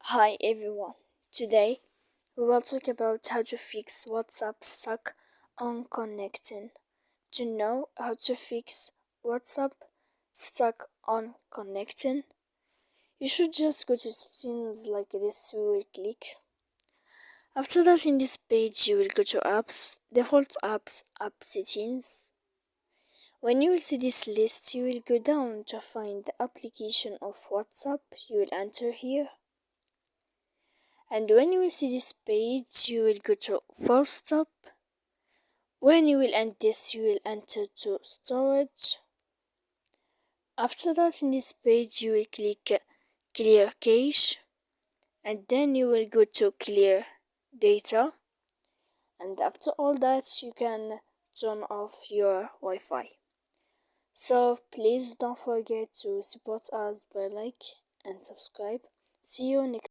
Hi everyone, today we will talk about how to fix WhatsApp stuck on connecting. To know how to fix WhatsApp stuck on connecting, you should just go to settings like this. We will click. After that, in this page you will go to apps, default apps, app settings. When you will see this list, you will go down to find the application of WhatsApp. You will enter here. And when you will see this page, you will go to full stop. When you will end this, you will enter to storage. After that, in this page, you will click clear cache, and then you will go to clear data. And after all that, you can turn off your Wi-Fi. So please don't forget to support us by like and subscribe. See you next